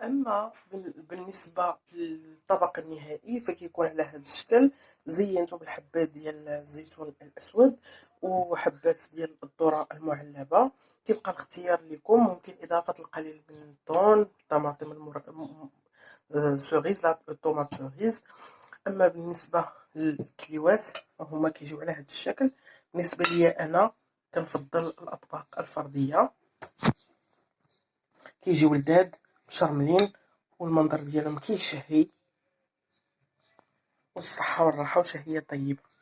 اما بالنسبه للطبق النهائي فكيكون على هذا الشكل. زينته بالحبات ديال الزيتون الاسود وحبات ديال الذره المعلبه. كيبقى الاختيار لكم، ممكن اضافه القليل من الثوم، الطماطم سوريز، لا الطوماط سوريز. اما بالنسبه للكليوات فهما كيجيو على هذا الشكل. بالنسبه لي انا كنفضل الاطباق الفرديه، كيجيو لذاذ مشرملين والمنظر ديالهم كيشهي، والصحه والراحه وشهيه طيبه.